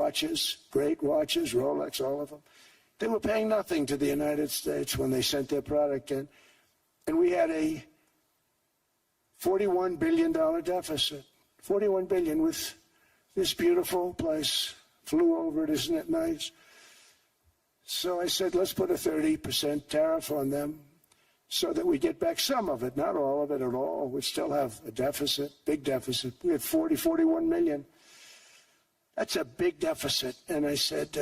watches, great watches, Rolex, all of them. They were paying nothing to the United States when they sent their product in. And we had a $41 billion deficit. $41 billion with this beautiful place. Flew over it, isn't it nice? So I said, let's put a 30% tariff on them so that we get back some of it, not all of it at all. We still have a deficit, big deficit. We had 41 million. That's a big deficit. And I said,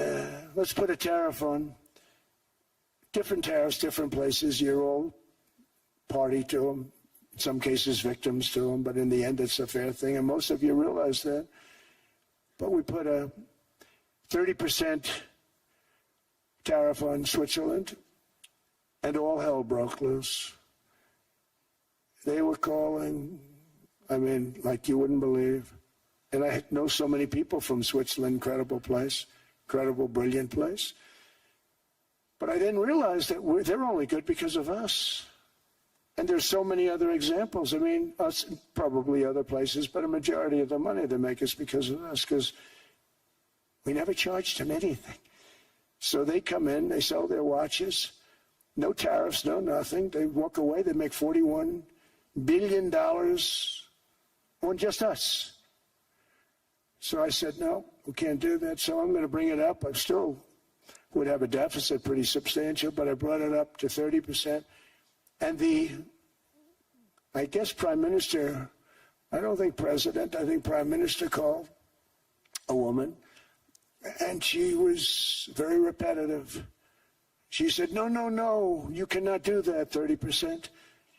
let's put a tariff on. Different tariffs, different places. You're all party to them. In some cases, victims to them. But in the end, it's a fair thing. And most of you realize that. But we put a 30% tariff on Switzerland, and all hell broke loose. They were calling, I mean, like you wouldn't believe. And I know so many people from Switzerland, incredible place, incredible, brilliant place. But I didn't realize that they're only good because of us. And there's so many other examples. I mean, us, probably other places, but a majority of the money they make is because of us, because we never charged them anything. So they come in, they sell their watches, no tariffs, no nothing. They walk away, they make $41 billion on just us. So I said, no, we can't do that. So I'm going to bring it up. I still would have a deficit pretty substantial, but I brought it up to 30%. And I guess Prime Minister, I don't think President, I think Prime Minister called a woman, and she was very repetitive. She said, no, no, no, you cannot do that, 30%.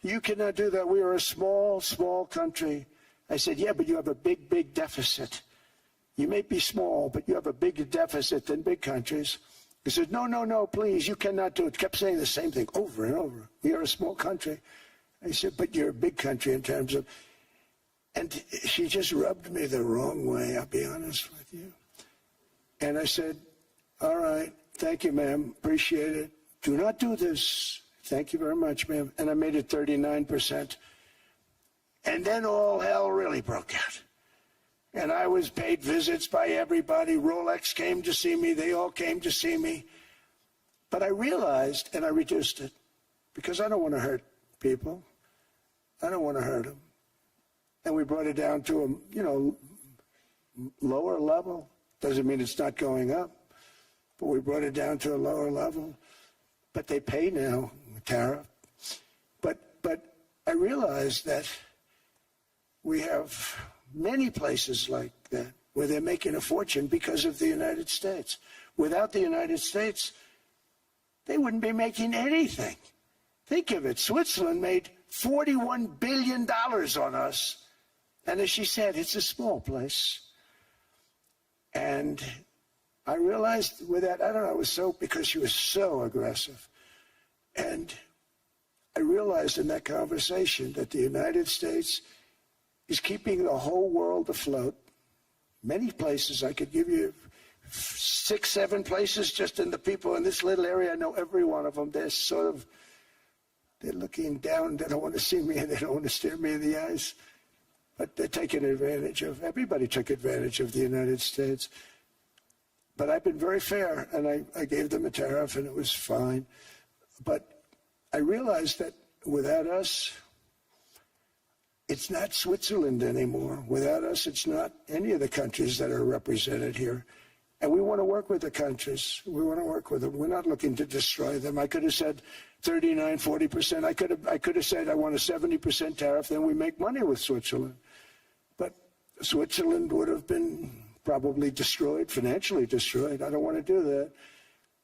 You cannot do that. We are a small, small country. I said, yeah, but you have a big, big deficit. You may be small, but you have a bigger deficit than big countries. He said, no, no, no, please, you cannot do it. Kept saying the same thing over and over. We are a small country. I said, but you're a big country in terms of... And she just rubbed me the wrong way, I'll be honest with you. And I said, all right, thank you, ma'am, appreciate it. Do not do this. Thank you very much, ma'am. And I made it 39%. And then all hell really broke out. And I was paid visits by everybody. Rolex came to see me. They all came to see me. But I realized, and I reduced it, because I don't want to hurt people. I don't want to hurt them. And we brought it down to a, lower level. Doesn't mean it's not going up. But we brought it down to a lower level. But they pay now, tariff. But I realized that we have many places like that where they're making a fortune because of the United States. Without the United States, they wouldn't be making anything. Think of it. Switzerland made $41 billion on us. And as she said, it's a small place. And I realized with that, I don't know, it was so, because she was so aggressive. And I realized in that conversation that the United States is keeping the whole world afloat. Many places, I could give you 6, 7 places just in the people in this little area. I know every one of them. They're looking down. They don't want to see me, and they don't want to stare me in the eyes. But they're taking advantage of, everybody took advantage of the United States. But I've been very fair, and I gave them a tariff, and it was fine. But I realized that without us, it's not Switzerland anymore. Without us, it's not any of the countries that are represented here. And we want to work with the countries. We want to work with them. We're not looking to destroy them. I could have said 39, 40%. I could have said I want a 70% tariff, then we make money with Switzerland. But Switzerland would have been probably destroyed, financially destroyed. I don't want to do that.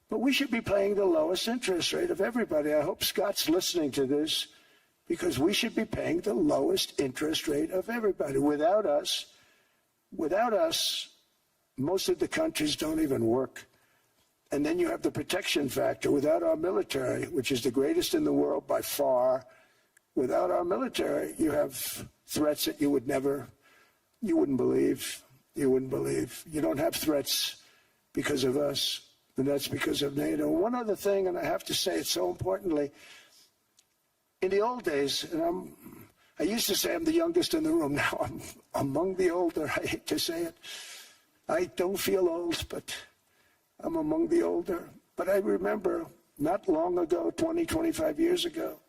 But we should be paying the lowest interest rate of everybody. I hope Scott's listening to this, because we should be paying the lowest interest rate of everybody. Without us, most of the countries don't even work. And then you have the protection factor. Without our military, which is the greatest in the world by far, without our military, you have threats that you wouldn't believe. You wouldn't believe. You don't have threats because of us, and that's because of NATO. One other thing, and I have to say it so importantly, in the old days, and I used to say I'm the youngest in the room. Now I'm among the older. I hate to say it. I don't feel old, but I'm among the older. But I remember not long ago, 20, 25 years ago,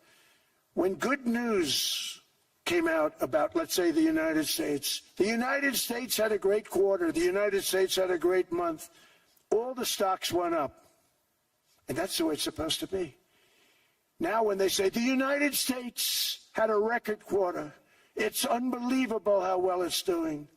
when good news came out about, let's say, the United States. The United States had a great quarter. The United States had a great month. All the stocks went up. And that's the way it's supposed to be. Now when they say the United States had a record quarter, it's unbelievable how well it's doing,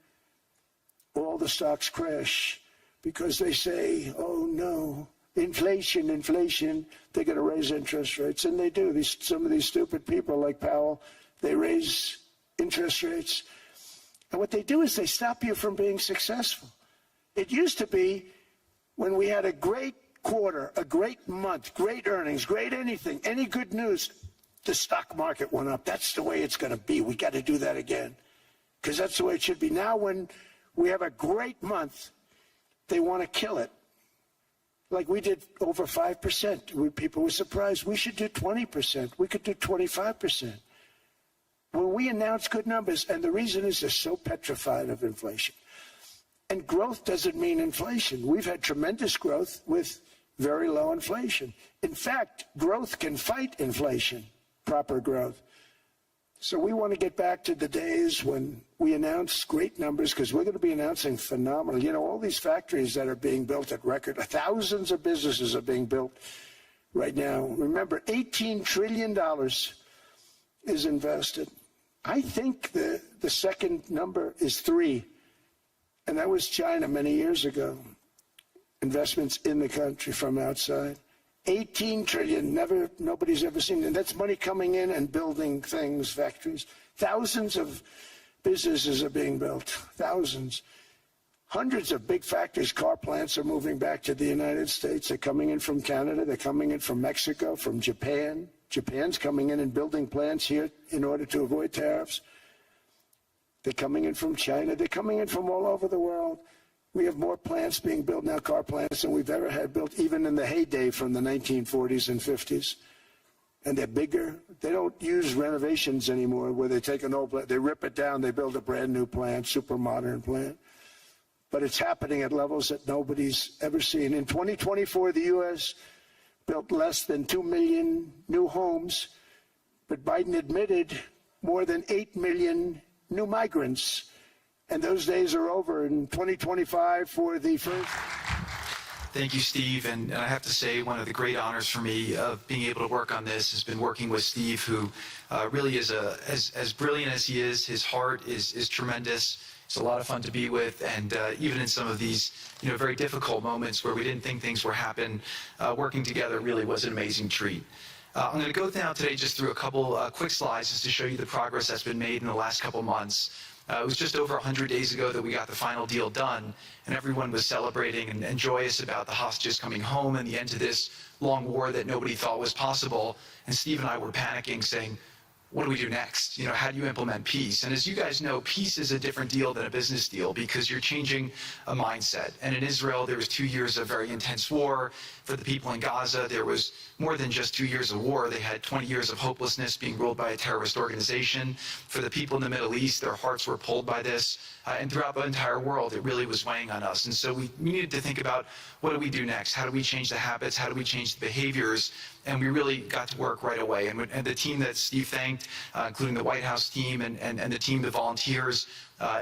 all the stocks crash because they say, oh no, inflation, inflation, they're going to raise interest rates. And they do. Some of these stupid people like Powell, they raise interest rates. And what they do is they stop you from being successful. It used to be when we had a great quarter, a great month, great earnings, great anything, any good news, the stock market went up. That's the way it's going to be. We got to do that again because that's the way it should be. Now when we have a great month, they want to kill it. Like we did over 5%. People were surprised. We should do 20%. We could do 25%. When we announce good numbers, and the reason is they're so petrified of inflation. And growth doesn't mean inflation. We've had tremendous growth with very low inflation. In fact, growth can fight inflation, proper growth. So we want to get back to the days when we announce great numbers, because we're going to be announcing phenomenal. You know, all these factories that are being built at record, thousands of businesses are being built right now. Remember, $18 trillion is invested. I think the second number is 3. And that was China many years ago. Investments in the country from outside. 18 trillion, nobody's ever seen. And that's money coming in and building things, factories. Thousands of businesses are being built, thousands. Hundreds of big factories, car plants are moving back to the United States. They're coming in from Canada, they're coming in from Mexico, from Japan. Japan's coming in and building plants here in order to avoid tariffs. They're coming in from China. They're coming in from all over the world. We have more plants being built now, car plants, than we've ever had built, even in the heyday from the 1940s and 50s. And they're bigger. They don't use renovations anymore where they take an old plant, they rip it down, they build a brand new plant, super modern plant. But it's happening at levels that nobody's ever seen. In 2024, the U.S. built less than 2 million new homes, but Biden admitted more than 8 million new migrants. And those days are over in 2025 for the first. Thank you, Steve. And I have to say, one of the great honors for me of being able to work on this has been working with Steve, who really is as brilliant as he is. His heart is tremendous. It's a lot of fun to be with. And even in some of these, very difficult moments where we didn't think things were happening, working together really was an amazing treat. I'm going to go now today just through a couple quick slides just to show you the progress that's been made in the last couple months. It was just over 100 days ago that we got the final deal done, and everyone was celebrating and joyous about the hostages coming home and the end to this long war that nobody thought was possible. And Steve and I were panicking, saying, what do we do next? How do you implement peace? And as you guys know, peace is a different deal than a business deal because you're changing a mindset. And in Israel, there was 2 years of very intense war. For the people in Gaza, there was more than just 2 years of war. They had 20 years of hopelessness, being ruled by a terrorist organization. For the people in the Middle East, their hearts were pulled by this. And throughout the entire world, it really was weighing on us. And so we needed to think about, what do we do next? How do we change the habits? How do we change the behaviors? And we really got to work right away. And the team that Steve thanked, including the White House team and the team, the volunteers,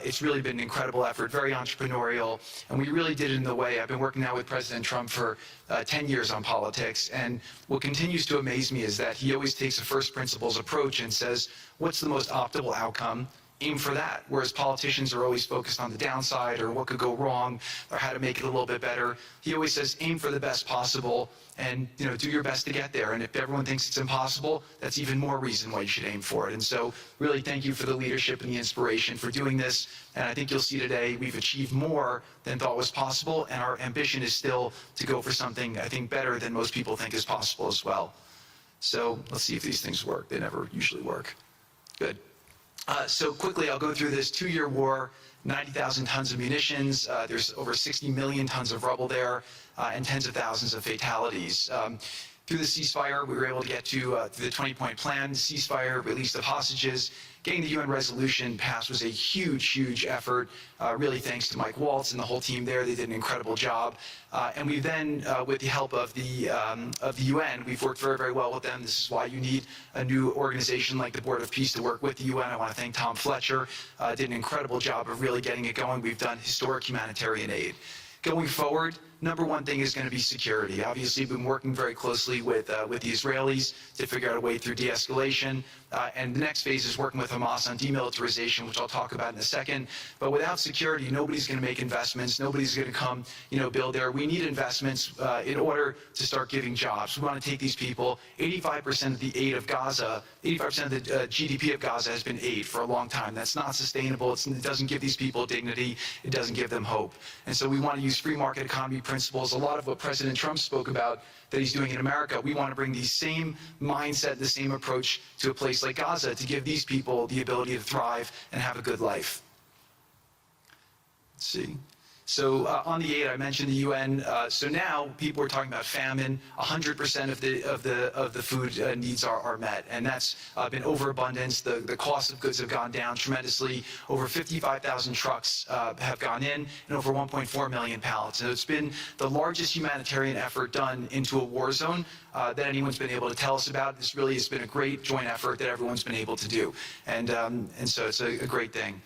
it's really been an incredible effort, very entrepreneurial. And we really did it in the way. I've been working now with President Trump for 10 years on politics. And what continues to amaze me is that he always takes a first principles approach and says, what's the most optimal outcome? Aim for that. Whereas politicians are always focused on the downside or what could go wrong or how to make it a little bit better. He always says, aim for the best possible and do your best to get there. And if everyone thinks it's impossible, that's even more reason why you should aim for it. And so really thank you for the leadership and the inspiration for doing this. And I think you'll see today we've achieved more than thought was possible. And our ambition is still to go for something, I think, better than most people think is possible as well. So let's see if these things work. They never usually work. Good. So quickly, I'll go through this 2-year war, 90,000 tons of munitions. There's over 60 million tons of rubble there, and tens of thousands of fatalities. Through the ceasefire, we were able to get to the 20-point plan, ceasefire, release of hostages. Getting the UN resolution passed was a huge, huge effort, really thanks to Mike Waltz and the whole team there. They did an incredible job. And we then, with the help of the UN, we've worked very, very well with them. This is why you need a new organization like the Board of Peace to work with the UN. I want to thank Tom Fletcher, did an incredible job of really getting it going. We've done historic humanitarian aid. Going forward, number one thing is going to be security. Obviously, we've been working very closely with the Israelis to figure out a way through de-escalation. And the next phase is working with Hamas on demilitarization, which I'll talk about in a second. But without security, nobody's going to make investments. Nobody's going to come, build there. We need investments in order to start giving jobs. We want to take these people. 85% of the aid of Gaza, 85% of the GDP of Gaza has been aid for a long time. That's not sustainable. It doesn't give these people dignity. It doesn't give them hope. And so we want to use free market economy principles. A lot of what President Trump spoke about that he's doing in America, we want to bring the same mindset, the same approach to a place like Gaza to give these people the ability to thrive and have a good life. Let's see. So on the aid, I mentioned the UN. So now people are talking about famine. 100% of the food needs are met, and that's been overabundance. The cost of goods have gone down tremendously. Over 55,000 trucks have gone in, and over 1.4 million pallets. And it's been the largest humanitarian effort done into a war zone that anyone's been able to tell us about. This really has been a great joint effort that everyone's been able to do, and so it's a great thing.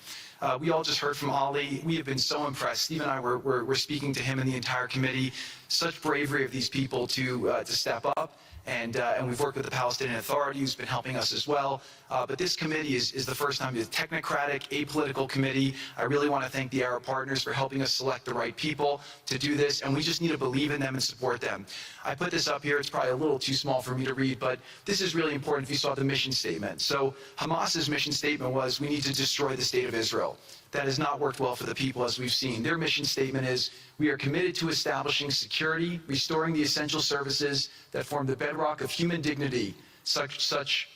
We all just heard from Ali. We have been so impressed. Steve and I were speaking to him and the entire committee. Such bravery of these people to step up. And we've worked with the Palestinian Authority, who's been helping us as well. But this committee is the first time it's a technocratic, apolitical committee. I really want to thank the Arab partners for helping us select the right people to do this, and we just need to believe in them and support them. I put this up here. It's probably a little too small for me to read, but this is really important if you saw the mission statement. So Hamas's mission statement was, we need to destroy the state of Israel. That has not worked well for the people, as we've seen. Their mission statement is, we are committed to establishing security, restoring the essential services that form the bedrock of human dignity, such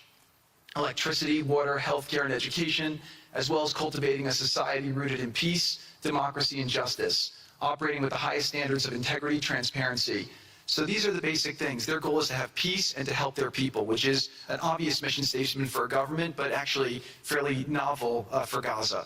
electricity, water, healthcare, and education, as well as cultivating a society rooted in peace, democracy, and justice, operating with the highest standards of integrity, transparency. So these are the basic things. Their goal is to have peace and to help their people, which is an obvious mission statement for a government, but actually fairly novel for Gaza.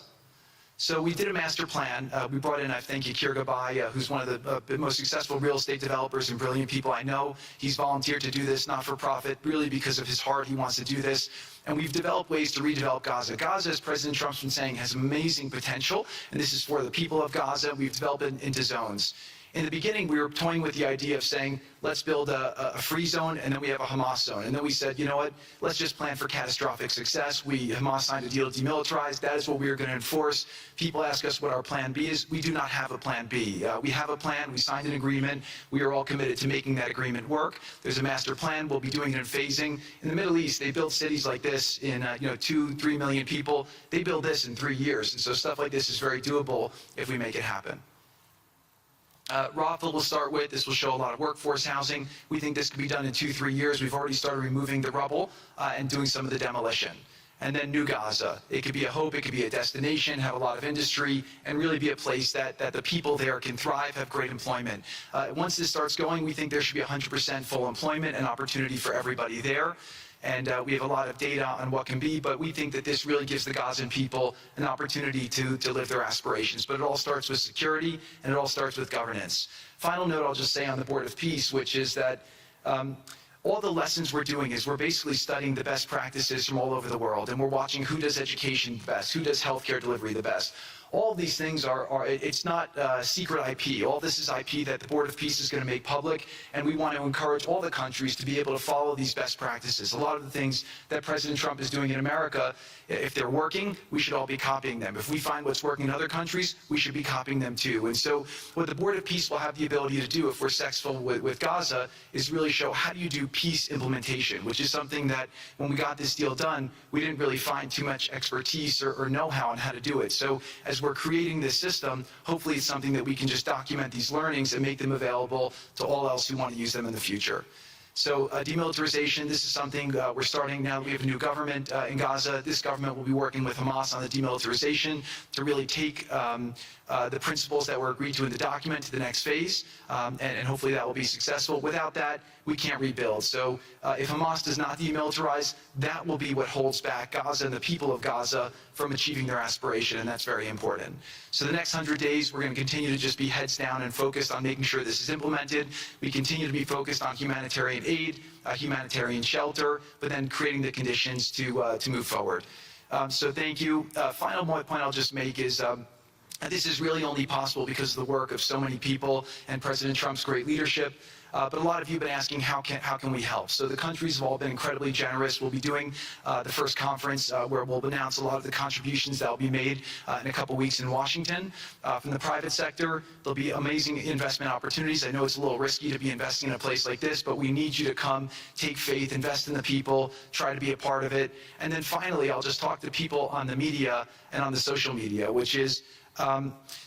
So we did a master plan. We brought in, I thank Yakir Gabay, who's one of the most successful real estate developers and brilliant people I know. He's volunteered to do this, not for profit, really because of his heart. He wants to do this. And we've developed ways to redevelop Gaza. Gaza, as President Trump's been saying, has amazing potential, and this is for the people of Gaza. We've developed it into zones. In the beginning, we were toying with the idea of saying, let's build a free zone, and then we have a Hamas zone. And then we said, you know what, let's just plan for catastrophic success. Hamas signed a deal to demilitarize. That is what we are going to enforce. People ask us what our plan B is. We do not have a plan B. We have a plan. We signed an agreement. We are all committed to making that agreement work. There's a master plan. We'll be doing it in phasing. In the Middle East, they build cities like this in 2-3 million people. They build this in 3 years. And so stuff like this is very doable if we make it happen. Rothel will start with. This will show a lot of workforce housing. We think this could be done in 2-3 years. We've already started removing the rubble and doing some of the demolition. And then New Gaza. It could be a hope. It could be a destination, have a lot of industry, and really be a place that the people there can thrive, have great employment. Once this starts going, we think there should be 100% full employment and opportunity for everybody there. And we have a lot of data on what can be, but we think that this really gives the Gazan people an opportunity to live their aspirations. But it all starts with security, and it all starts with governance. Final note I'll just say on the Board of Peace, which is that all the lessons we're doing is we're basically studying the best practices from all over the world, and we're watching who does education best, who does healthcare delivery the best. All of these things it's not secret IP. All this is IP that the Board of Peace is going to make public, and we want to encourage all the countries to be able to follow these best practices. A lot of the things that President Trump is doing in America, if they're working, we should all be copying them. If we find what's working in other countries, we should be copying them too. And so what the Board of Peace will have the ability to do if we're successful with Gaza is really show how do you do peace implementation, which is something that when we got this deal done, we didn't really find too much expertise or know-how on how to do it. So as we're creating this system, hopefully it's something that we can just document these learnings and make them available to all else who want to use them in the future. So demilitarization, this is something we're starting now. We have a new government in Gaza. This government will be working with Hamas on the demilitarization to really take the principles that were agreed to in the document to the next phase, and hopefully that will be successful. Without that, we can't rebuild. So if Hamas does not demilitarize, that will be what holds back Gaza and the people of Gaza from achieving their aspiration, and that's very important. So the next 100 days, we're going to continue to just be heads down and focused on making sure this is implemented. We continue to be focused on humanitarian aid, humanitarian shelter, but then creating the conditions to move forward. So thank you. Final point I'll just make is this is really only possible because of the work of so many people and President Trump's great leadership. But a lot of you have been asking, how can we help? So the countries have all been incredibly generous. We'll be doing the first conference where we'll announce a lot of the contributions that will be made in a couple weeks in Washington. From the private sector, there'll be amazing investment opportunities. I know it's a little risky to be investing in a place like this, but we need you to come, take faith, invest in the people, try to be a part of it. And then finally, I'll just talk to people on the media and on the social media, which is,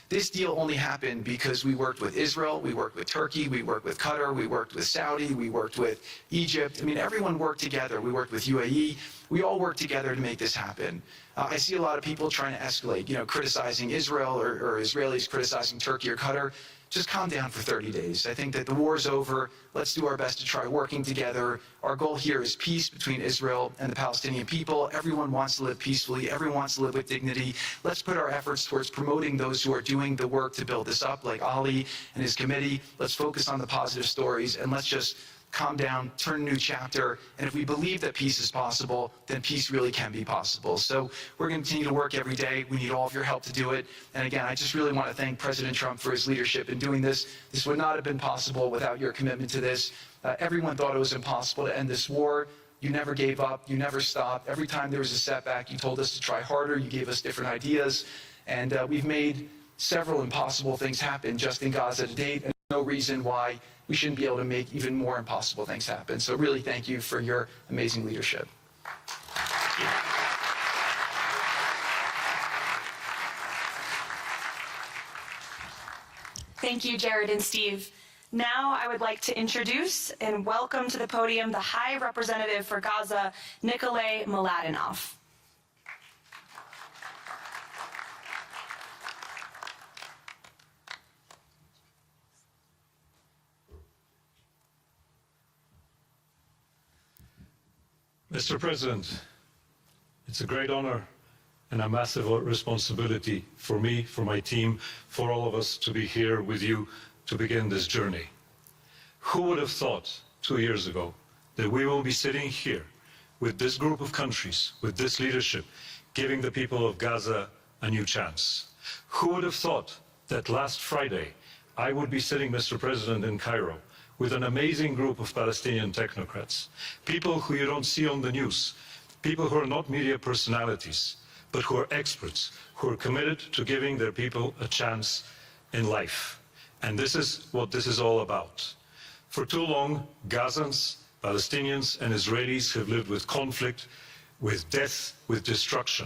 this deal only happened because we worked with Israel, we worked with Turkey, we worked with Qatar, we worked with Saudi, we worked with Egypt. I mean, everyone worked together. We worked with UAE. We all worked together to make this happen. I see a lot of people trying to escalate, criticizing Israel or Israelis criticizing Turkey or Qatar. Just calm down for 30 days. I think that the war's over. Let's do our best to try working together. Our goal here is peace between Israel and the Palestinian people. Everyone wants to live peacefully. Everyone wants to live with dignity. Let's put our efforts towards promoting those who are doing the work to build this up, like Ali and his committee. Let's focus on the positive stories, and let's just calm down, turn a new chapter, and if we believe that peace is possible, then peace really can be possible. So we're going to continue to work every day. We need all of your help to do it. And again, I just really want to thank President Trump for his leadership in doing this. This would not have been possible without your commitment to this. Everyone thought it was impossible to end this war. You never gave up. You never stopped. Every time there was a setback, you told us to try harder. You gave us different ideas. And we've made several impossible things happen just in Gaza to date, and no reason why we shouldn't be able to make even more impossible things happen. So really thank you for your amazing leadership. Thank you, Jared and Steve. Now I would like to introduce and welcome to the podium the High Representative for Gaza, Nikolay Mladenov. Mr. President, it's a great honor and a massive responsibility for me, for my team, for all of us to be here with you to begin this journey. Who would have thought 2 years ago that we will be sitting here with this group of countries, with this leadership, giving the people of Gaza a new chance? Who would have thought that last Friday I would be sitting, Mr. President, in Cairo with an amazing group of Palestinian technocrats, people who you don't see on the news, people who are not media personalities, but who are experts, who are committed to giving their people a chance in life. And this is what this is all about. For too long, Gazans, Palestinians, and Israelis have lived with conflict, with death, with destruction.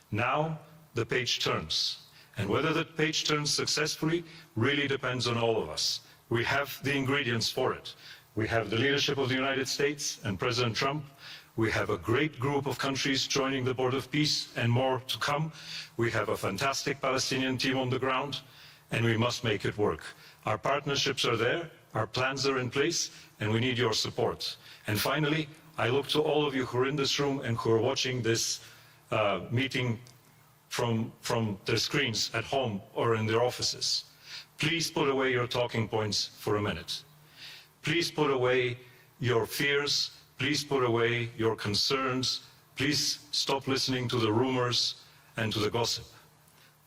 Now, the page turns. And whether the page turns successfully really depends on all of us. We have the ingredients for it. We have the leadership of the United States and President Trump. We have a great group of countries joining the Board of Peace and more to come. We have a fantastic Palestinian team on the ground, and we must make it work. Our partnerships are there, our plans are in place, and we need your support. And finally, I look to all of you who are in this room and who are watching this meeting from their screens at home or in their offices. Please put away your talking points for a minute. Please put away your fears. Please put away your concerns. Please stop listening to the rumors and to the gossip.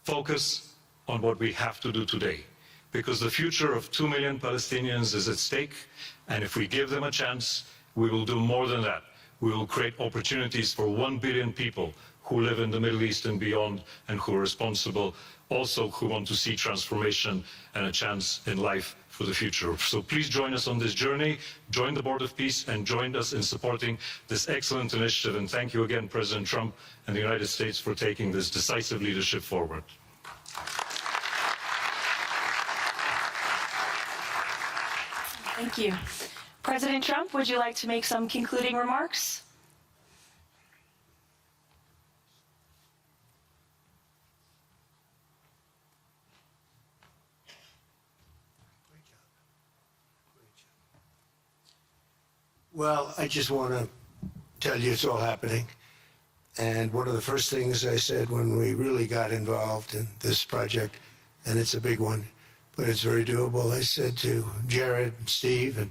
Focus on what we have to do today, because the future of 2 million Palestinians is at stake, and if we give them a chance, we will do more than that. We will create opportunities for 1 billion people who live in the Middle East and beyond, and who are responsible, also who want to see transformation and a chance in life for the future. So please join us on this journey, join the Board of Peace, and join us in supporting this excellent initiative. And thank you again, President Trump and the United States, for taking this decisive leadership forward. Thank you. President Trump, would you like to make some concluding remarks? Well, I just want to tell you it's all happening. And one of the first things I said when we really got involved in this project, and it's a big one, but it's very doable, I said to Jared and Steve and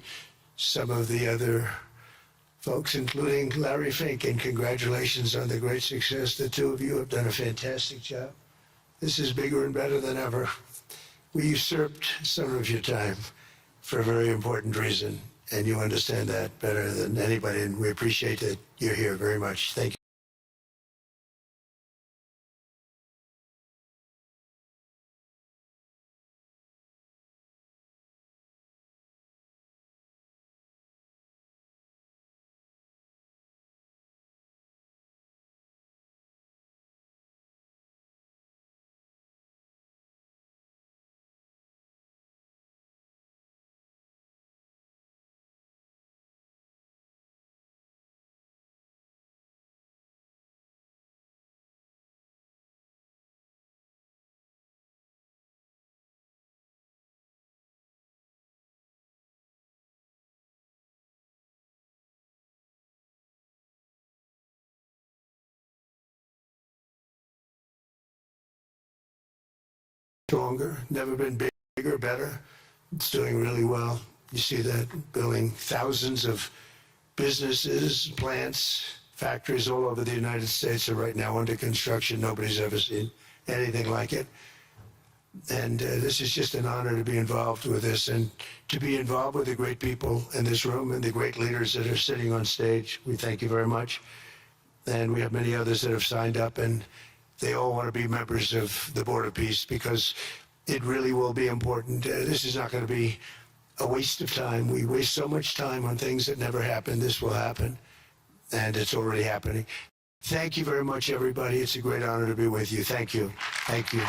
some of the other folks, including Larry Fink, and congratulations on the great success. The two of you have done a fantastic job. This is bigger and better than ever. We usurped some of your time for a very important reason, and you understand that better than anybody, and we appreciate that you're here very much. Thank you. Stronger, never been bigger, better. It's doing really well. You see that, building thousands of businesses, plants, factories all over the United States are right now under construction. Nobody's ever seen anything like it. And this is just an honor to be involved with this and to be involved with the great people in this room and the great leaders that are sitting on stage. We thank you very much. And we have many others that have signed up, and they all want to be members of the Board of Peace because it really will be important. This is not going to be a waste of time. We waste so much time on things that never happen. This will happen, and it's already happening. Thank you very much, everybody. It's a great honor to be with you. Thank you. Thank you.